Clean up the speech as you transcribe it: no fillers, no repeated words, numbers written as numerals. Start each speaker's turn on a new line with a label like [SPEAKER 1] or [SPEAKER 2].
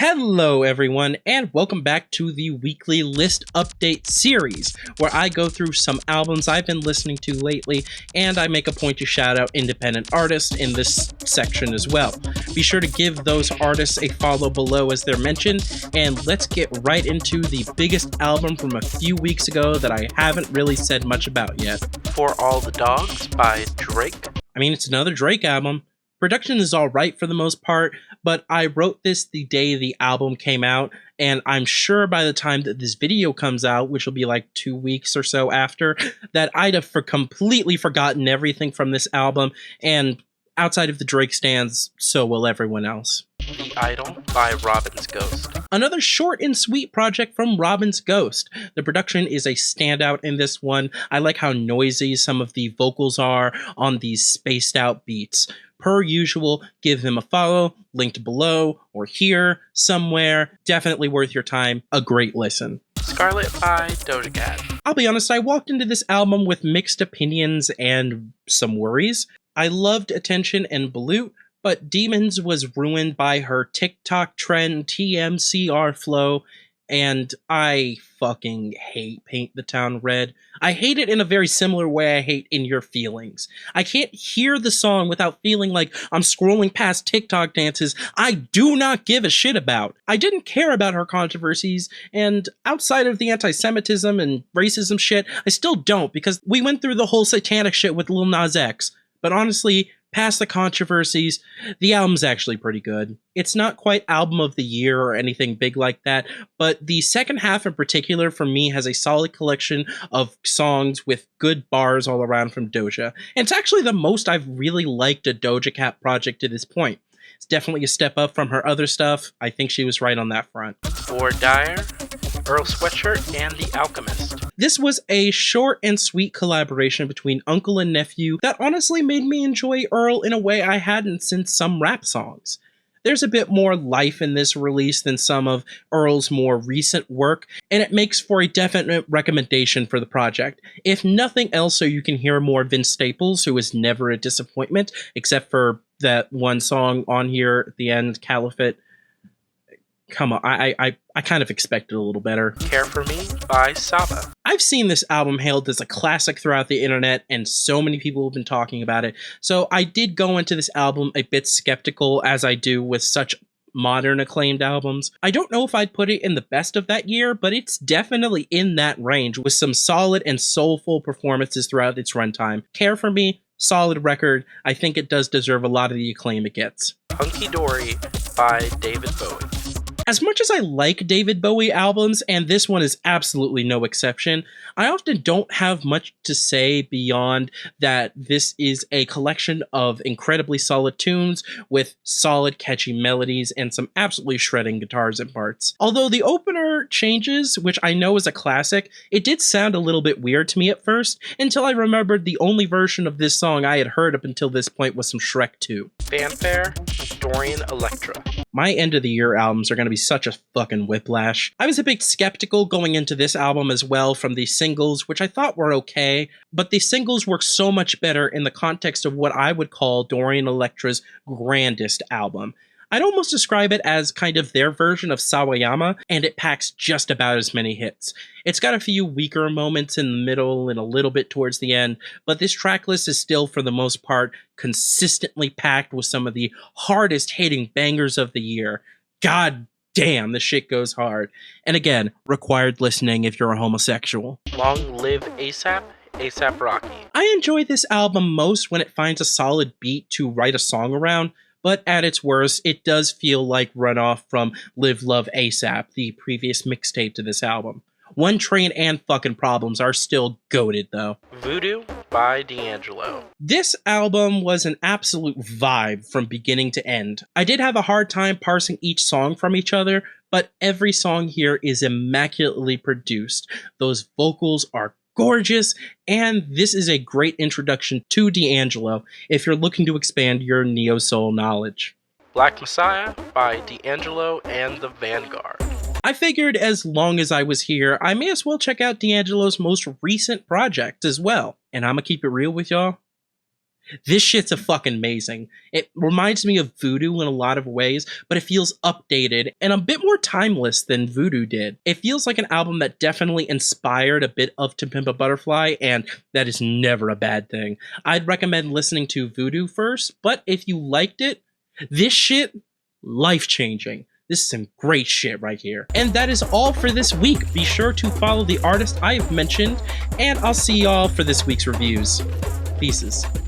[SPEAKER 1] Hello, everyone, and welcome back to the weekly list update series, where I go through some albums I've been listening to lately, and I make a point to shout out independent artists in this section as well. Be sure to give those artists a follow below as they're mentioned, and let's get right into the biggest album from a few weeks ago that I haven't really said much about yet.
[SPEAKER 2] For All the Dogs by Drake.
[SPEAKER 1] I mean, it's another Drake album. Production is alright for the most part, but I wrote this the day the album came out, and I'm sure by the time that this video comes out, which will be like 2 weeks or so after, that I'd have completely forgotten everything from this album, and outside of the Drake stans, so will everyone else.
[SPEAKER 2] The Idol by Robin's Ghost.
[SPEAKER 1] Another short and sweet project from Robin's Ghost. The production is a standout in this one. I like how noisy some of the vocals are on these spaced out beats. Per usual, give him a follow, linked below or here somewhere. Definitely worth your time. A great listen.
[SPEAKER 2] Scarlet by Doja Cat.
[SPEAKER 1] I'll be honest, I walked into this album with mixed opinions and some worries. I loved Attention and Balut, but Demons was ruined by her TikTok trend TMCR flow, and I fucking hate Paint the Town Red. I hate it in a very similar way I hate In Your Feelings. I can't hear the song without feeling like I'm scrolling past TikTok dances I do not give a shit about. I didn't care about her controversies, and outside of the anti-Semitism and racism shit, I still don't, because we went through the whole satanic shit with Lil Nas X. But honestly, past the controversies, the album's actually pretty good. It's not quite album of the year or anything big like that, but the second half in particular for me has a solid collection of songs with good bars all around from Doja. And it's actually the most I've really liked a Doja Cat project to this point. It's definitely a step up from her other stuff. I think she was right on that front.
[SPEAKER 2] For Dyer, Earl Sweatshirt, and The Alchemist.
[SPEAKER 1] This was a short and sweet collaboration between uncle and nephew that honestly made me enjoy Earl in a way I hadn't since some rap songs. There's a bit more life in this release than some of Earl's more recent work, and it makes for a definite recommendation for the project. If nothing else, so you can hear more Vince Staples, who is never a disappointment, except for that one song on here at the end, Caliphate. Come on, I kind of expected a little better.
[SPEAKER 2] Care for Me by Saba.
[SPEAKER 1] I've seen this album hailed as a classic throughout the internet, and so many people have been talking about it, so I did go into this album a bit skeptical, as I do with such modern acclaimed albums. I don't know if I'd put it in the best of that year, but it's definitely in that range, with some solid and soulful performances throughout its runtime. Care for Me, solid record. I think it does deserve a lot of the acclaim it gets.
[SPEAKER 2] Hunky Dory by David Bowie.
[SPEAKER 1] As much as I like David Bowie albums, and this one is absolutely no exception, I often don't have much to say beyond that this is a collection of incredibly solid tunes with solid catchy melodies and some absolutely shredding guitars and parts. Although the opener changes, which I know is a classic, it did sound a little bit weird to me at first, until I remembered the only version of this song I had heard up until this point was from Shrek 2.
[SPEAKER 2] Fanfare, Dorian Electra.
[SPEAKER 1] My end of the year albums are going to be such a fucking whiplash. I was a bit skeptical going into this album as well from the singles, which I thought were okay, but the singles work so much better in the context of what I would call Dorian Electra's grandest album. I'd almost describe it as kind of their version of Sawayama, and it packs just about as many hits. It's got a few weaker moments in the middle and a little bit towards the end, but this track list is still, for the most part, consistently packed with some of the hardest hitting bangers of the year. God damn, this shit goes hard. And again, required listening if you're a homosexual.
[SPEAKER 2] Long Live ASAP, ASAP Rocky.
[SPEAKER 1] I enjoy this album most when it finds a solid beat to write a song around, but at its worst, it does feel like runoff from Live Love ASAP, the previous mixtape to this album. One Train and Fucking Problems are still goated, though.
[SPEAKER 2] Voodoo by D'Angelo.
[SPEAKER 1] This album was an absolute vibe from beginning to end. I did have a hard time parsing each song from each other, but every song here is immaculately produced. Those vocals are gorgeous, and this is a great introduction to D'Angelo if you're looking to expand your neo-soul knowledge.
[SPEAKER 2] Black Messiah by D'Angelo and the Vanguard.
[SPEAKER 1] I figured as long as I was here, I may as well check out D'Angelo's most recent project as well. And I'ma keep it real with y'all. This shit's a fucking amazing. It reminds me of Voodoo in a lot of ways, but it feels updated and a bit more timeless than Voodoo did. It feels like an album that definitely inspired a bit of To Pimp a Butterfly, and that is never a bad thing. I'd recommend listening to Voodoo first, but if you liked it, this shit, life-changing. This is some great shit right here. And that is all for this week. Be sure to follow the artist I have mentioned, and I'll see y'all for this week's reviews. Pieces.